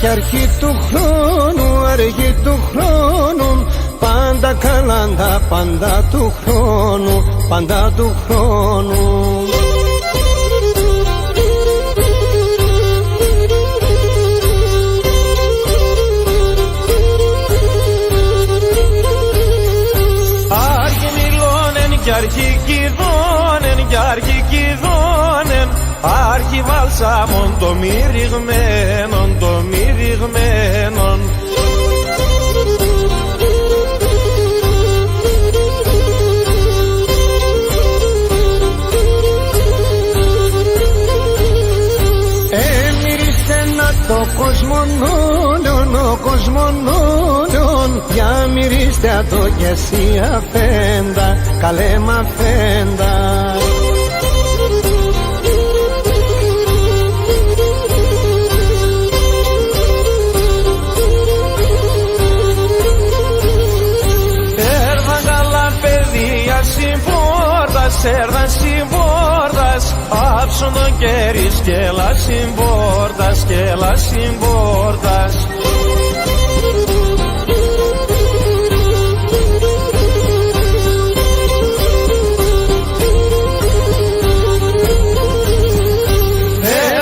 κι αρχή του χρόνου, αργή του χρόνου, πάντα καλάντα, πάντα του χρόνου, πάντα του χρόνου. Κι αρχή κηδώνεν, κι αρχή κηδώνεν, άρχι βαλσάμον το μυριγμένον, το μυριγμένον. Το κοσμονόλιον, ο κοσμονόλιον, για μυρίστε το κι εσύ αφέντα, καλέ μ' αφέντα. Έρδα καλά παιδεία συμπόρτας, έρδα συμπόρτας, άψον το κέρι σκέλα συμπόρτας, σκέλα συμπόρτας.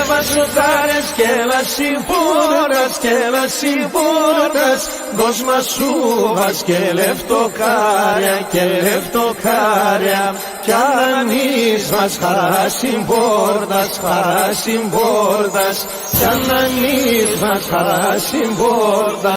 Έβασοτάρες σκέλα συμπόρτας, σκέλα συμπόρτας, δώσμα σούβα και λεφτοκάρια, και λεφτοκάρια, κι ανανείς μας χαρά συμπόρτας, χαρά συμπόρτας, κι ανανείς μας χαρά συμπόρτας.